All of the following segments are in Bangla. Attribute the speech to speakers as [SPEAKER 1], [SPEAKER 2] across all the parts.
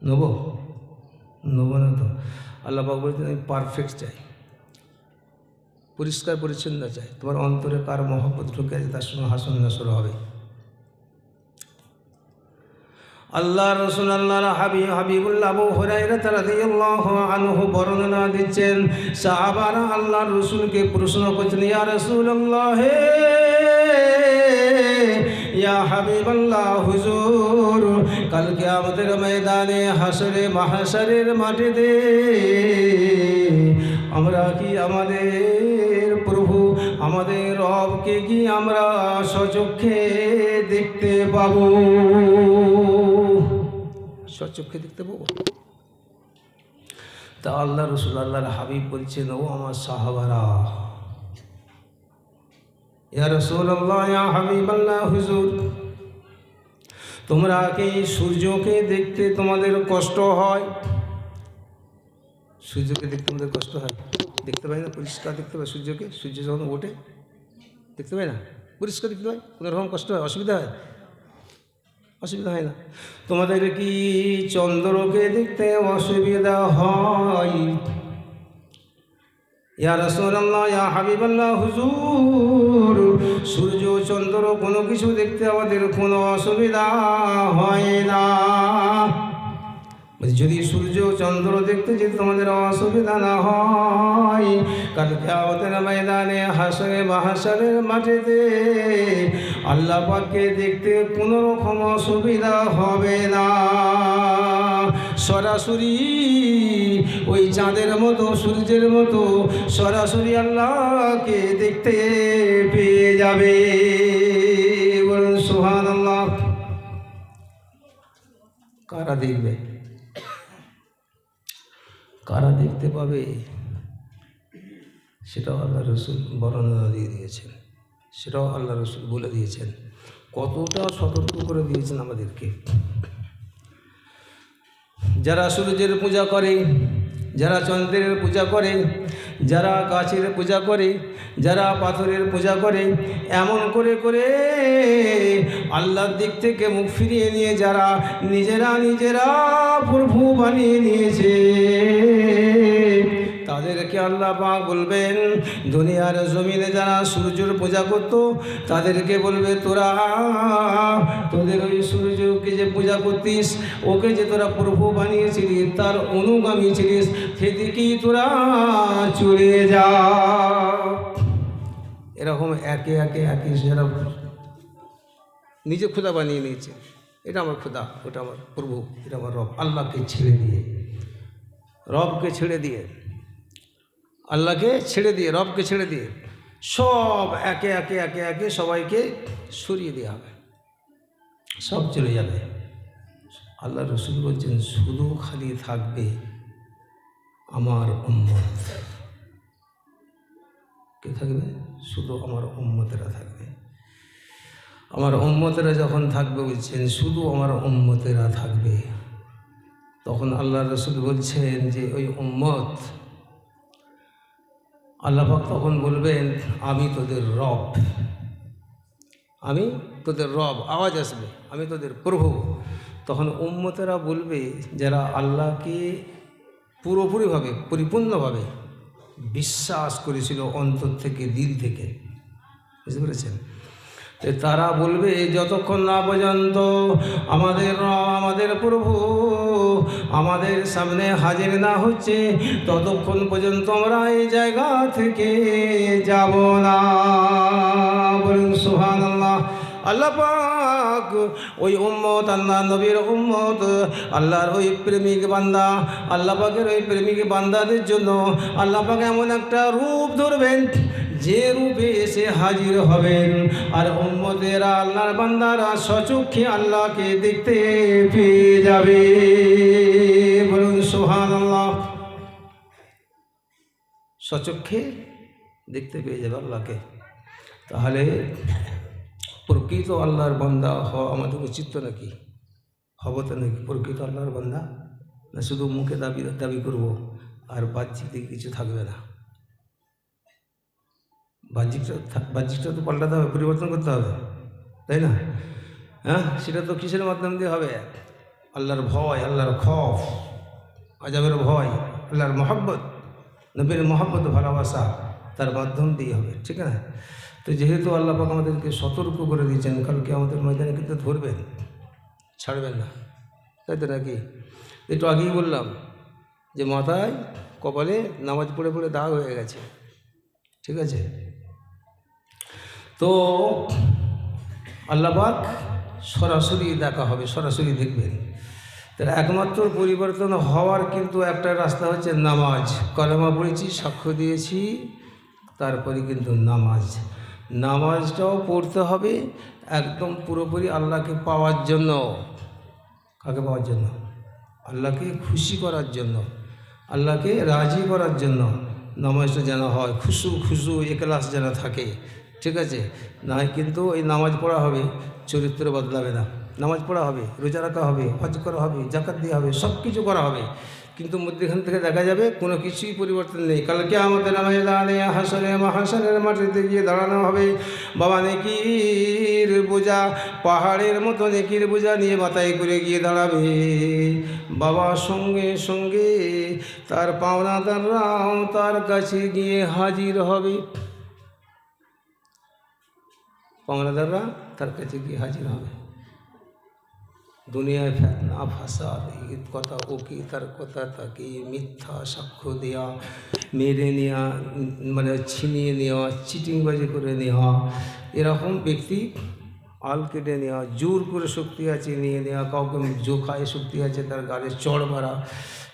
[SPEAKER 1] নেব নেব না তো। আল্লাহ পাক বলছেন আমি পারফেক্ট চাই, পরিষ্কার পরিচ্ছন্ন চাই। তোমার অন্তরে কার মহব্বত ঢুকে আছে তার সঙ্গে হাসন নাসর হবে। আল্লাহ রসুল আল্লাহর হাবিবুল্লাহ আবু হুরায়রা রাদিয়াল্লাহু আনহু বর্ণনা দিচ্ছেন, সাহাবারা আল্লাহর রসুলকে প্রশ্ন করছেন, ইয়া রাসূলুল্লাহ, ইয়া হাবিবাল্লাহ, হুজুর কাল কিয়ামতের ময়দানে হাসরে মাহশরের মাটিতে আমরা কি আমাদের প্রভু আমাদের রবকে কি আমরা স্বচক্ষে দেখতে পাবো? স্বচক্ষে দেখতে পাবো? তা আল্লাহ রসুল আল্লাহর হাবিব বলছেন, ও আমার সাহাবারা, ইয়া রাসূলুল্লাহ, ইয়া হাবিবাল্লাহ, হুজুর তোমরা কি সূর্যকে দেখতে তোমাদের কষ্ট হয়? সূর্যকে দেখতে আমাদের কষ্ট হয়? দেখতে পাই না, পরিষ্কার দেখতে পাই সূর্যকে। সূর্য যখন ওঠে দেখতে পাই না, পরিষ্কার দেখতে পাই। কোনো রকম কষ্ট হয়? অসুবিধা হয়? অসুবিধা হয় না। তোমাদের কি চন্দ্রকে দেখতে অসুবিধা হয়? ইয়া রাসূলুল্লাহ, ইয়া হাবিবাল্লাহ, হুজুর সূর্য চন্দ্র কোনো কিছু দেখতে আমাদের কোনো অসুবিধা হয় না। যদি সূর্য চন্দ্র দেখতে যদি তোমাদের অসুবিধা না হয়, কাল কিয়ামতের ময়দানে হাসরে মাহশরের মাটিতে আল্লাহ পাককে দেখতে কোনো রকম অসুবিধা হবে না। সরাসরি ওই চাঁদের মতো সূর্যের মতো সরাসরি আল্লাহকে দেখতে পেয়ে যাবে। বলুন সুবহানাল্লাহ। কারা দেখবে? কারা দেখতে পাবে? সেটাও আল্লাহ রসুল বর্ণনা দিয়ে দিয়েছেন, সেটাও আল্লাহ রসুল বলে দিয়েছেন। কতটা সতর্ক করে দিয়েছেন আমাদেরকে। যারা সূর্যের পূজা করে, যারা চন্দ্রের পূজা করে, যারা গাছের পূজা করে, যারা পাথরের পূজা করে, এমন করে করে আল্লাহর দিক থেকে মুখ ফিরিয়ে নিয়ে যারা নিজেরা প্রভু বানিয়ে নিয়েছে, তাদেরকে আল্লাহ পাক বলবেন, দুনিয়ার জমিনে যারা সূর্যের পূজা করত তাদেরকে বলবে, তোরা তোদের ওই সূর্যকে যে পূজা করতিস, ওকে যে তোরা প্রভু বানিয়েছিলিস, তার অনুগামী ছিলিস, সেদিকেই তোরা চলে যা। এরকম একে একে একে যারা নিজে খোদা বানিয়ে নিয়েছে, এটা আমার খোদা, ওটা আমার প্রভু, এটা আমার রব, আল্লাহকে ছেড়ে দিয়ে, রবকে ছেড়ে দিয়ে, আল্লাহকে ছেড়ে দিয়ে, রবকে ছেড়ে দিয়ে সব একে একে একে একে সবাইকে সরিয়ে দেওয়া হবে, সব চলে যাবে। আল্লাহ রসুল বলছেন, শুধু খালি থাকবে আমার উম্মত। কে থাকবে? শুধু আমার উম্মতেরা থাকবে। আমার উম্মতেরা যখন থাকবে, বলছেন শুধু আমার উম্মতেরা থাকবে, তখন আল্লাহ রসুল বলছেন যে ওই উম্মত, আল্লাহ পাক তখন বলবেন, আমি তোদের রব, আমি তোদের রব। আওয়াজ আসবে, আমি তোদের প্রভু। তখন উম্মতেরা বলবে, যারা আল্লাহকে পুরোপুরিভাবে পরিপূর্ণভাবে বিশ্বাস করেছিল অন্তর থেকে, দিল থেকে, বুঝতে পেরেছেন? তারা বলবে, যতক্ষণ না পর্যন্ত আমাদের রব, আমাদের প্রভু আমাদের সামনে হাজির না হচ্ছে, ততক্ষণ পর্যন্ত আমরা এই জায়গা থেকে যাব না। বলুন সুবহানাল্লাহ। আল্লাহ পাক ওই উম্মত, আল্লাহ নবীর উম্মত, আল্লাহর ওই প্রেমিক বান্দা, আল্লাহ পাকের ওই প্রেমিক বান্দাদের জন্য আল্লাহ পাক এমন একটা রূপ ধরবেন, যে রূপে এসে হাজির হবেন, আর উম্মতেরা, আল্লাহর বান্দারা স্বচক্ষে আল্লাহকে দেখতে পেয়ে যাবে। বলুন সুবহানাল্লাহ। স্বচক্ষে দেখতে পেয়ে যাবে আল্লাহকে। তাহলে প্রকৃত আল্লাহর বান্দা হওয়া আমাদের উচিত তো নাকি? হব তো নাকি প্রকৃত আল্লাহর বান্দা? না শুধু মুখে দাবি করব আর বাহ্যিক দিকে কিছু থাকবে না? বাহ্যিকটা তো পাল্টাতে হবে, পরিবর্তন করতে হবে, তাই না? হ্যাঁ, সেটা তো কিসের মাধ্যম দিয়ে হবে? আল্লাহর ভয়, আল্লাহর খৌফ, আযাবের ভয়, আল্লাহর মহব্বত, নবীর মহব্বত, ভালোবাসা তার মাধ্যম দিয়ে হবে, ঠিক না? তো যেহেতু আল্লাহ পাক আমাদেরকে সতর্ক করে দিয়েছেন, কালকে আমাদের ময়দানে কিন্তু ধরবেন, ছাড়বেন না, তাই তো নাকি? একটু আগেই বললাম যে মাথায় কপালে নামাজ পড়ে পড়ে দাগ হয়ে গেছে, ঠিক আছে? তো আল্লাহ পাক সরাসরি দেখা হবে, সরাসরি দেখবেন। তার একমাত্র পরিবর্তন হওয়ার কিন্তু একটা রাস্তা হচ্ছে নামাজ। কলেমা পড়েছি, সাক্ষ্য দিয়েছি, তারপরে কিন্তু নামাজটাও পড়তে হবে একদম পুরোপুরি আল্লাহকে পাওয়ার জন্য। কাকে পাওয়ার জন্য? আল্লাহকে খুশি করার জন্য, আল্লাহকে রাজি করার জন্য নামাজটা যেন হয়, খুশু ইখলাস যেন থাকে, ঠিক আছে? না কিন্তু এই নামাজ পড়া হবে, চরিত্র বদলাবে না। নামাজ পড়া হবে, রোজা রাখা হবে, হজ করা হবে, জাকাত দেওয়া হবে, সব কিছু করা হবে, কিন্তু মধ্যখান থেকে দেখা যাবে কোনো কিছুই পরিবর্তন নেই। কালকে আমাদের ময়দানে হাসরের মাটিতে গিয়ে দাঁড়ানো হবে। বাবা নেকির বোঝা, পাহাড়ের মতো নেকির বোঝা নিয়ে মাথায় করে গিয়ে দাঁড়াবে। বাবা সঙ্গে সঙ্গে তার পাওনাদাররাও তার কাছে গিয়ে হাজির হবে। পাওনাদাররা তার কাছে গিয়ে হাজির হবে। দুনিয়ায় ফেতনা ফাসাদ, ঈদ কথা ওকে, তার কথা তাকে, মিথ্যা সাক্ষ্য দেওয়া, মেরে নেওয়া, মানে ছিনিয়ে নেওয়া, চিটিংবাজি করে নেওয়া, এরকম ব্যক্তি আল কেটে নেওয়া, জোর করে শক্তি আছে নিয়ে নেওয়া, কাউকে জোখায় শক্তি আছে তার গাড়ি চড় মারা,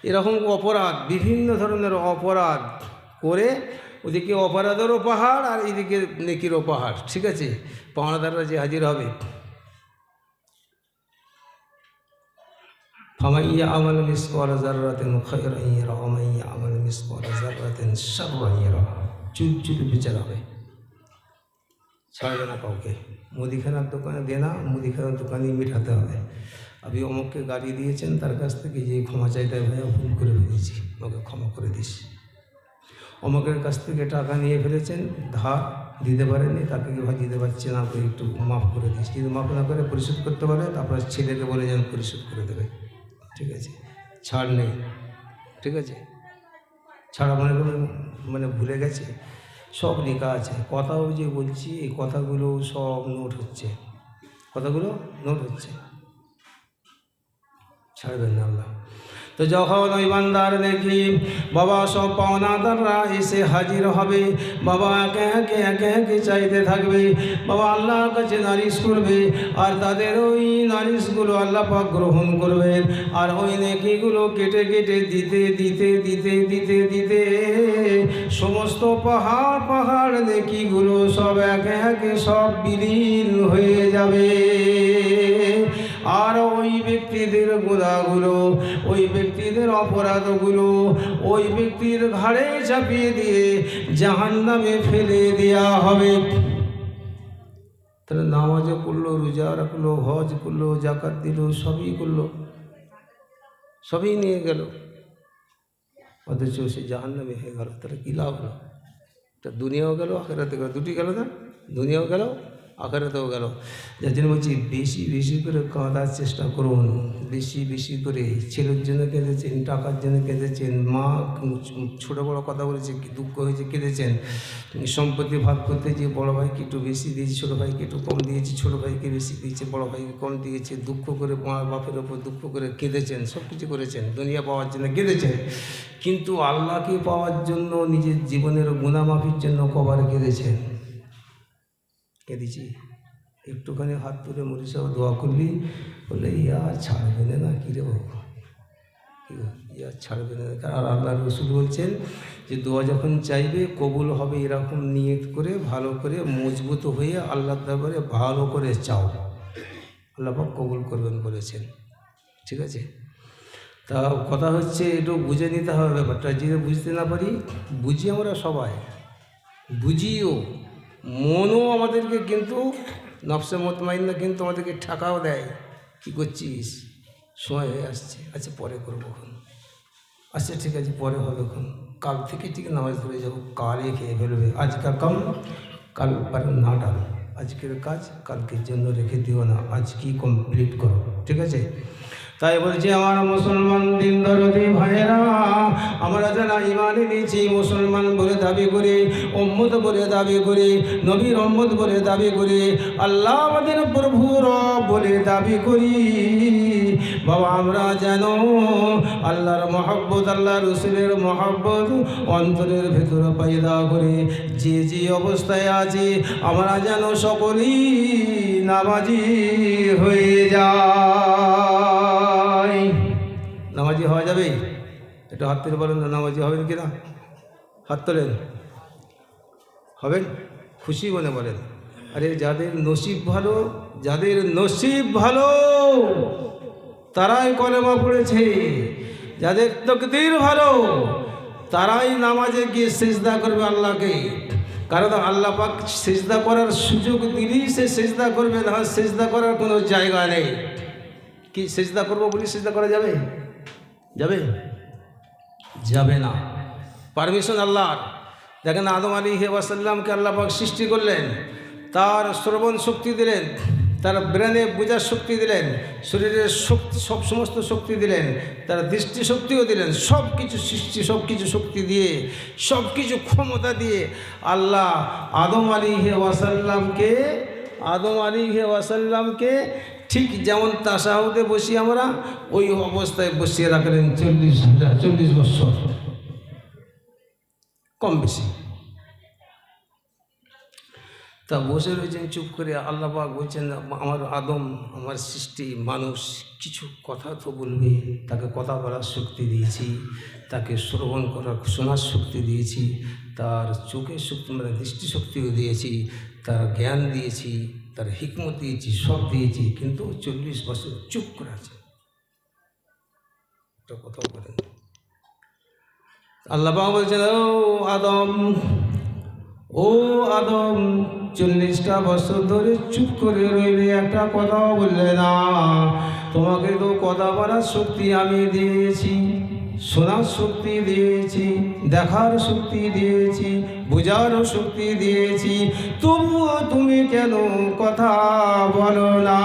[SPEAKER 1] এরকম অপরাধ, বিভিন্ন ধরনের অপরাধ করে ওদিকে অপরাধেরও পাহাড় আর এদিকে নেকিরও পাহাড়, ঠিক আছে? পাওনাদাররা যে হাজির হবে। ফামান ইয়া'মাল মিসকালা যাররাতিন খায়রান ইয়ারা ওয়া মান ইয়া'মাল মিসকালা যাররাতিন শাররান ইয়ারা। চুল বিচার হবে, ছাড়বে না কাউকে। মুদিখানার দোকানে দেনা, মুদিখানার দোকানে মিটাতে হবে। আপনি অমুককে গাড়ি দিয়েছেন, তার কাছ থেকে যে ক্ষমা চাইতে, ভাইয়া ভুল করে ফেলেছি, আমাকে ক্ষমা করে দিস। অমুকের কাছ থেকে টাকা নিয়ে ফেলেছেন, ধার দিতে পারেনি, তাকে ভাই দিতে পারছে না, আপনি একটু মাফ করে দিস। যদি মাফ না করে পরিশোধ করতে পারে, তারপর ছেলেকে বলে যেন পরিশোধ করে দেবে, ঠিক আছে? ছাড় নেই, ঠিক আছে? ছাড়া মানে ভুলে গেছে, সব লেখা আছে। কথাও যে বলছি, এই কথাগুলো সব নোট হচ্ছে, কথাগুলো নোট হচ্ছে, ছাড়বেন না আল্লাহ। তো যখন ওই বান্দার দেখি বাবা সব পাওনাদাররা এসে হাজির হবে, বাবা একে একে চাইতে থাকবে, বাবা আল্লাহর কাছে নালিশ করবে, আর তাদের ওই নালিশগুলো আল্লাহ পাক গ্রহণ করবেন, আর ওই নেকিগুলো কেটে কেটে দিতে সমস্ত পাহাড় নেকিগুলো সব একে সব বিলীন হয়ে যাবে। আর ওই ব্যক্তিদের গুনাহগুলো, ওই ব্যক্তিদের অপরাধগুলো ওই ব্যক্তির ঘাড়ে চাপিয়ে দিয়ে জাহান্নামে ফেলে দেওয়া হবে। তাহলে নামাজও করলো, রোজা রাখলো, হজ করলো, জাকাত দিল, সবই করলো, সবই নিয়ে গেল, অথচ সে জাহান্নামে হয়ে গেল। তাহলে কী লাভ হলো? তা দুনিয়াও গেল, আখিরাতে গেল, দুটি গেল না? দুনিয়াও গেল, আখিরাতেও গেল। যার জন্য বলছি বেশি করে কাঁদার চেষ্টা করুন, বেশি করে। ছেলের জন্য কেঁদেছেন, টাকার জন্য কেঁদেছেন, মা ছোটো বড়ো কথা বলেছে, দুঃখ হয়েছে, কেঁদেছেন। সম্পত্তি ভাগ করতে যে বড় ভাইকে একটু বেশি দিয়েছি, ছোটো ভাইকে একটু কম দিয়েছি, ছোটো ভাইকে বেশি দিয়েছে, বড় ভাইকে কম দিয়েছে, দুঃখ করে মা বাপের ওপর দুঃখ করে কেঁদেছেন, সব কিছু করেছেন, দুনিয়া পাওয়ার জন্য কেঁদেছেন। কিন্তু আল্লাহকে পাওয়ার জন্য, নিজের জীবনের গুনাহ মাফির জন্য কবার কেঁদেছেন? কেঁদেছি। একটুখানি হাত তুলে মুড়ি সহ দোয়া করলি, বললে ইয়া ছাড়বে না, কী রে বাবু, ইয়া ছাড়বে না। আর আল্লাহ রসুল বলছেন যে দোয়া যখন চাইবে কবুল হবে এরকম নিয়ত করে, ভালো করে মজবুত হয়ে আল্লাহর দরবারে ভালো করে চাও, আল্লাহ পাক কবুল করবেন বলেছেন, ঠিক আছে? তা কথা হচ্ছে একটু বুঝে নিতে হবে ব্যাপারটা। যদি বুঝতে না পারি, বুঝি আমরা সবাই, বুঝিও, মনও আমাদেরকে কিন্তু নফসে মুতমাইন্না কিন্তু আমাদেরকে ঠাকাও দেয়, কী করছিস, সময় হয়ে আসছে, আচ্ছা পরে করবো এখন, আচ্ছা ঠিক আছে পরে হবে এখন, কাল থেকে ঠিক নামাজ ধরে যাবো, কালে খেয়ে ফেলবে, আজকাল কম কাল পার না ডাল, আজকের কাজ কালকের জন্য রেখে দিও না, আজকেই কমপ্লিট করো, ঠিক আছে? তাই বলছি আমার মুসলমান দিন দরদি ভাইয়েরা, আমরা যারা ইমান এনেছি, মুসলমান বলে দাবি করি, উম্মত বলে দাবি করি, নবীর উম্মত বলে দাবি করি, আল্লাহ আমাদের প্রভু রব বলে দাবি করি, বাবা আমরা যেন আল্লাহর মহব্বত, আল্লাহ রসুলের মহব্বত অন্তরের ভেতরে পয়দা করে যে যে অবস্থায় আছি আমরা যেন সকলেই নামাজি হয়ে যায়। নামাজি হওয়া যাবে? একটু হাত তুলে বলেন, নামাজি হবেন কিনা? হাত তোলেন। হবেন? খুশি মনে বলেন। আরে যাদের নসিব ভালো, যাদের নসিব ভালো তারাই কলেমা পড়েছে, যাদের তকদির ভালো তারাই নামাজে গিয়ে সিজদা করবে আল্লাহকে। কারণ আল্লাহ পাক সিজদা করার সুযোগ দিলেই সে সিজদা করবে, না সিজদা করার কোনো জায়গা নেই। কি সিজদা করবো বলি সিজদা করা যাবে? যাবে? যাবে না। পারমিশন আল্লাহর। দেখেন আদম আলাইহিস সালামকে আল্লাহ পাক সৃষ্টি করলেন, তার শ্রবণ শক্তি দিলেন, তার ব্রেনে বোঝার শক্তি দিলেন, শরীরের শক্তি সব সমস্ত শক্তি দিলেন, তার দৃষ্টিশক্তিও দিলেন, সব কিছু সৃষ্টি সব কিছু শক্তি দিয়ে সব কিছু ক্ষমতা দিয়ে আল্লাহ আদম আলাইহিস সালামকে ঠিক যেমন তাশাহুদে বসি আমরা ওই অবস্থায় বসিয়ে রাখলেন 40 বছর কম বেশি। তা বসে রয়েছেন চুপ করে। আল্লাহ পাক বলছেন আমার আদম, আমার সৃষ্টি মানুষ কিছু কথা তো বলবে, তাকে কথা বলার শক্তি দিয়েছি, তাকে শ্রবণ করার শোনার শক্তি দিয়েছি, তার চোখের শক্তি মানে দৃষ্টিশক্তিও দিয়েছি, তার জ্ঞান দিয়েছি, তার হিকমত দিয়েছি, সব দিয়েছি, কিন্তু 40 বছর চুপ করে আছে, একটা কথাও বলেন। আল্লাহ পাক বলছেন ও আদম 40টা বছর ধরে চুপ করে রইলে, একটা কথাও বললে না। তোমাকে তো কথা বলার শক্তি আমি দিয়েছি, শোনার শক্তি দিয়েছি, দেখার শক্তি দিয়েছি, বোঝারও শক্তি দিয়েছি, তবুও তুমি কেন কথা বলো না?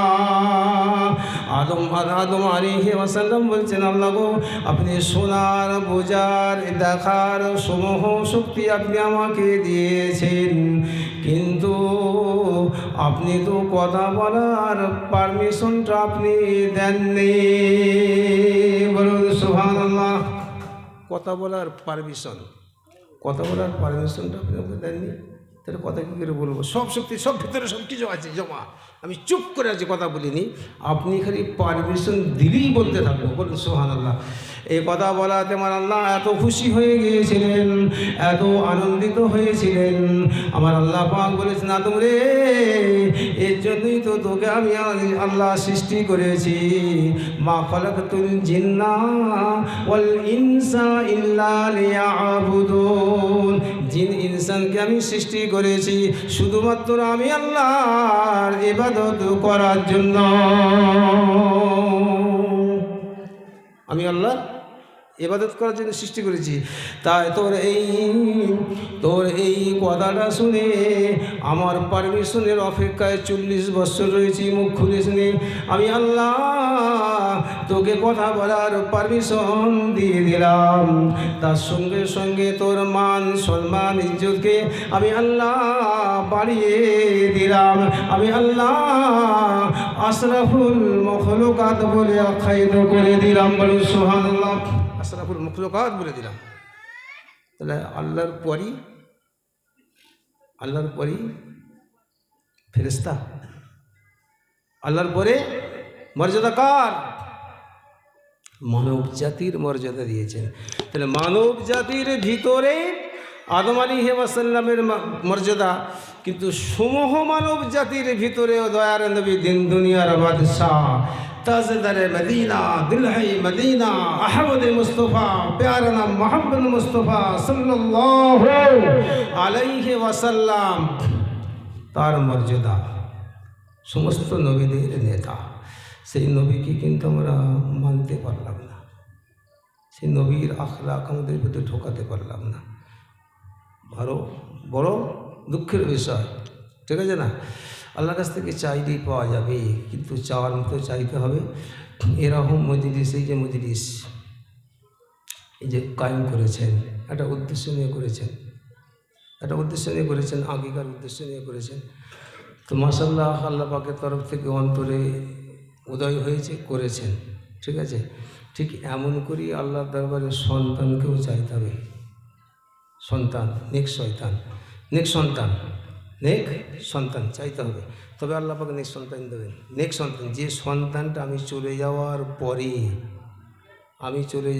[SPEAKER 1] আদম আলাইহিস সালাম বলছেন আল্লাহ গো, আপনি শোনার, বোঝার, দেখার সমূহ শক্তি আপনি আমাকে দিয়েছেন, কিন্তু আপনি তো কথা বলার পারমিশনটা আপনি দেননি। বলুন সুবহানাল্লাহ। কথা বলার পারমিশনটা আপনি আমাকে দেননি, তাহলে কথা কী করে বলবো? সব শক্তি সব ভিতরে সব কিছু আছে জমা, আমি চুপ করে আছি, কথা বলিনি, আপনি খালি পারমিশন দিলেই বলতে থাকবো। বলুন সুবহানাল্লাহ। এই কথা বলাতে আমার আল্লাহ এত খুশি হয়ে গিয়েছিলেন, এত আনন্দিত হয়েছিলেন। আমার আল্লাহ পাক বলেছেন আদম রে, এর জন্যই তো তোকে আমি আল্লাহ সৃষ্টি করেছি। মা খালাকতুল জিন্না ওয়াল ইনসা ইল্লা লিয়াবুদুন। জিন ইনসানকে আমি সৃষ্টি করেছি শুধুমাত্র আমি আল্লাহর ইবাদত করার জন্য। আমি আল্লাহ ইবাদত করার জন্য সৃষ্টি করেছি। তাই তোর এই কথাটা শুনে আমার পারমিশনের অপেক্ষায় 40 বছর রয়েছি, মুখ খুলিসনি। আমি আল্লাহ তোকে কথা বলার পারমিশন দিয়ে দিলাম, তার সঙ্গে সঙ্গে তোর মান সম্মান ইজ্জতকে আমি আল্লাহ বাড়িয়ে দিলাম। আমি আল্লাহ আশরাফুল মখলুকাত বলে আখ্যায়িত করে দিলাম। বলুন সুবহানাল্লাহ। আশরাফুল মখলুকাত বলে দিলাম। তাহলে আল্লাহর পরই ফেরেশতা, আল্লাহর পরে মর্যাদা কার? মানব জাতির মর্যাদা দিয়েছেন। তাহলে মানব জাতির ভিতরে আদম আলাইহিস সালামের মর্যাদা, কিন্তু সমূহ মানব জাতির ভিতরেও দয়ার নবী, দিন দুনিয়ার বাদশাহ, তাজদারে মদিনা, দুলহাই মদিনা, আহমদ মুস্তফা, প্যারা নাম মোহাম্মদ মুস্তফা সাল্লাল্লাহু আলাইহি ওয়াসাল্লাম, তার মর্যাদা সমস্ত নবীদের নেতা। সেই নবীকে কিন্তু আমরা মানতে পারলাম না, সেই নবীর আখলাক আমাদের ভিতরে ঢোকাতে পারলাম না। বড় দুঃখের বিষয়, ঠিক আছে না? আল্লাহর কাছ থেকে চাইলেই পাওয়া যাবে, কিন্তু চাওয়ার মতো চাইতে হবে। এরকম মজলিস, এই যে মজলিস এই যে কায়েম করেছেন, একটা উদ্দেশ্য নিয়ে করেছেন, একটা উদ্দেশ্য নিয়ে করেছেন, আগেকার উদ্দেশ্য নিয়ে করেছেন। তো মাশাআল্লাহ আল্লাহ পাকের তরফ থেকে অন্তরে উদয় হয়েছে, করেছেন, ঠিক আছে। ঠিক এমন করেই আল্লাহর দরবারে সন্তানকেও চাইতে হবে। সন্তান, নেক সন্তান চাইতে হবে, তবে আল্লাহ পাক নেক সন্তান দেবেন। নেক সন্তান, যে সন্তানটা আমি চলে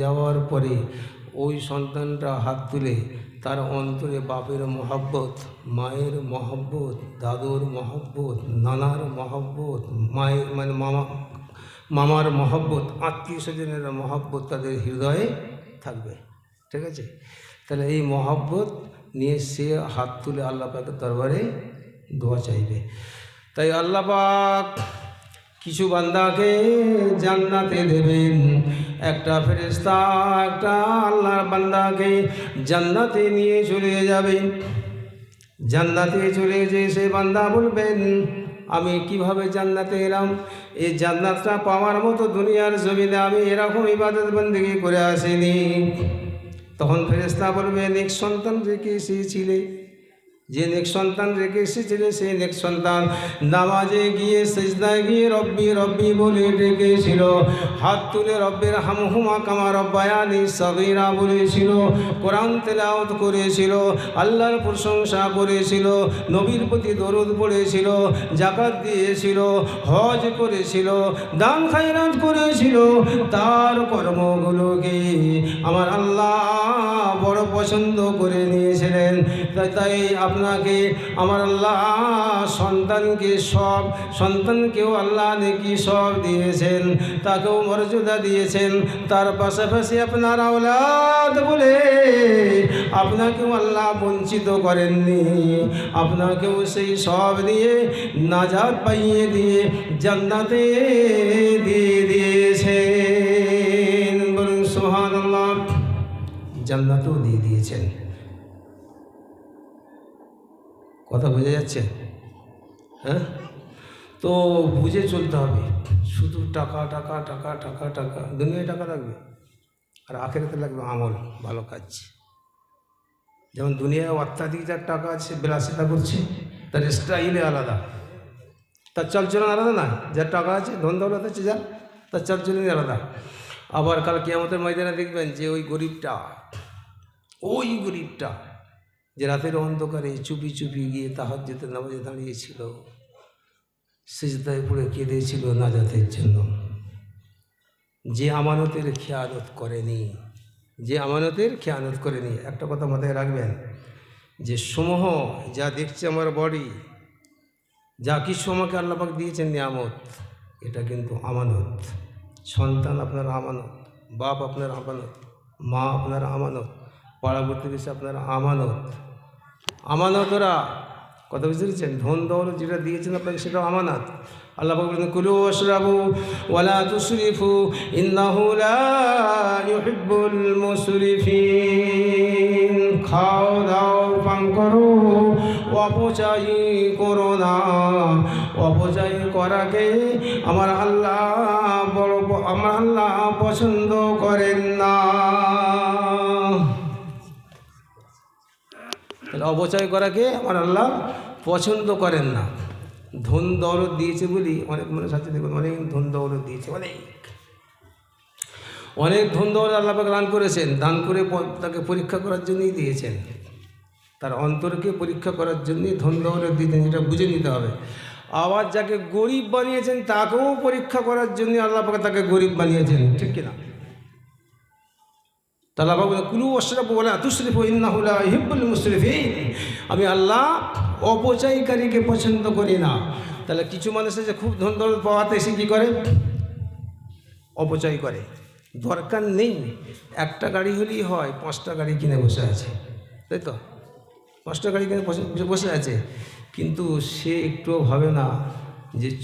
[SPEAKER 1] যাওয়ার পরে ওই সন্তানটা হাত তুলে তার অন্তরে বাপের মহব্বত, মায়ের মহব্বত, দাদুর মহব্বত, নানার মহব্বত, মায়ের মানে মামার মহব্বত, আত্মীয় স্বজনের মহব্বত তাদের হৃদয়ে থাকবে, ঠিক আছে। তাহলে এই মহব্বত নিয়ে সে হাত তুলে আল্লাহ পাকের দরবারে দোয়া চাইবে। তাই আল্লাহ পাক কিছু বান্দাকে জান্নাতে দেবেন। একটা ফেরেশতা একটা আল্লাহর বান্দাকে জান্নাতে নিয়ে চলে যাবে। জান্নাতে চলে যেয়ে সে বান্দা বলবেন, আমি কিভাবে জান্নাতে এলাম? এই জান্নাতটা পাওয়ার মতো দুনিয়ার জমিনে আমি এরকম ইবাদত বন্দেগী করে আসিনি। তখন ফেরেশতা বলবে, নেক সন্তান রেখে এসেছিলে, যে নেক সন্তান রেখে এসেছিলে সেই নেক সন্তান নামাজে গিয়ে সিজদায় গিয়ে রব্বি রব্বি বলে ডেকেছিল, হাত তুলে রব্বের হামহুমা কামা রব্বায়ানি সগীরা বলেছিল, কোরআন তেলাওয়াত করেছিল, আল্লাহর প্রশংসা করেছিল, নবীর প্রতি দরুদ পড়েছিল, যাকাত দিয়েছিল, হজ করেছিল, দান খায়রাত করেছিল। তার কর্মগুলোকে আমার আল্লাহ বড় পছন্দ করে নিয়েছিলেন। তাই আপনাকে আমার আল্লাহ সন্তানকেও আল্লাহ নেকি সব দিয়েছেন, তাকেও মর্যাদা দিয়েছেন। তার পাশাপাশি আপনার আওলাদ বলে আপনাকেও আল্লাহ বঞ্চিত করেননি, আপনাকেও সেই সব দিয়ে নাজাত পাইয়ে দিয়ে জান্নাতে দিয়ে দিয়েছেন। বলুন সুবহানাল্লাহ। জান্নাতও দিয়ে দিয়েছেন। কথা বোঝা যাচ্ছে? হ্যাঁ, তো বুঝে চলতে হবে। শুধু টাকা টাকা টাকা টাকা টাকা, দুনিয়ায় টাকা লাগবে আর আখেরাতে লাগবে আমল, ভালো কাজ। যেমন দুনিয়ায় অত্যাধিক যার টাকা আছে, বিলাসিতা করছে, তার স্টাইলে আলাদা, তার চালচলন আলাদা না। যার টাকা আছে, ধন দৌলত আছে যার, তার চালচলনই আলাদা। আবার কাল কিয়ামতের ময়দানে দেখবেন যে ওই গরিবটা যে রাতের অন্ধকারে চুপি চুপি গিয়ে তাহাজ্জুদের নামাজে দাঁড়িয়েছিল, সিজদায় পড়ে কেঁদেছিল নাজাতের জন্য, যে আমানতের খেয়ানত করেনি। একটা কথা মাথায় রাখবেন, যে সমূহ যা দেখছে আমার বডি, যা কিছু আমাকে আল্লাহ পাক দিয়েছেন নিয়ামত, এটা কিন্তু আমানত। সন্তান আপনার আমানত, বাপ আপনার আমানত, মা আপনার আমানত, পাড়া প্রতিবেশী আপনার আমানতরা। কথা বুঝতে পেরেছেন? ধন দৌলত যেটা দিয়েছেন আপনাকে, সেটাও আমানত। আল্লাহ পাক বলেন, কুলু ওয়াশরাবু ওয়ালা তুসরিফু ইন্নাহু লা ইউহিব্বুল মুসরিফিন। খাও দাও পান করো, অপচয় করো না। অপচয় করাকে আমার আল্লাহ পছন্দ করেন না। অপচয় করাকে আমার আল্লাহ পছন্দ করেন না। ধন দৌলত দিয়েছে বলি অনেক মানুষ আছে, দেখুন অনেক ধন দৌলত দিয়েছে, অনেক ধন দৌলত আল্লাহ পাক দান করেছেন। দান করে তাকে পরীক্ষা করার জন্যই দিয়েছেন, তার অন্তরকে পরীক্ষা করার জন্যই ধন দৌলত দিয়েছেন, যেটা বুঝে নিতে হবে। আবার যাকে গরিব বানিয়েছেন তাকেও পরীক্ষা করার জন্য আল্লাহ পাক তাকে গরিব বানিয়েছেন, ঠিক কিনা? তাহলে আল্লাহ বলে, কুলু ওয়াশরাবু ওয়ালা তুসরিফু ইন্নাহু লা ইউহিব্বুল মুসরিফিন। আমি আল্লাহ অপচয়কারীকে পছন্দ করি না। তাহলে কিছু মানুষ আছে খুব ধন দৌলত পাওয়াতে এসে কী করে? অপচয় করে। দরকার নেই, একটা গাড়ি হলেই হয়, 5টা গাড়ি কিনে বসে আছে, তাই তো? 5টা গাড়ি কিনে বসে আছে, কিন্তু সে একটুও ভাবে না যে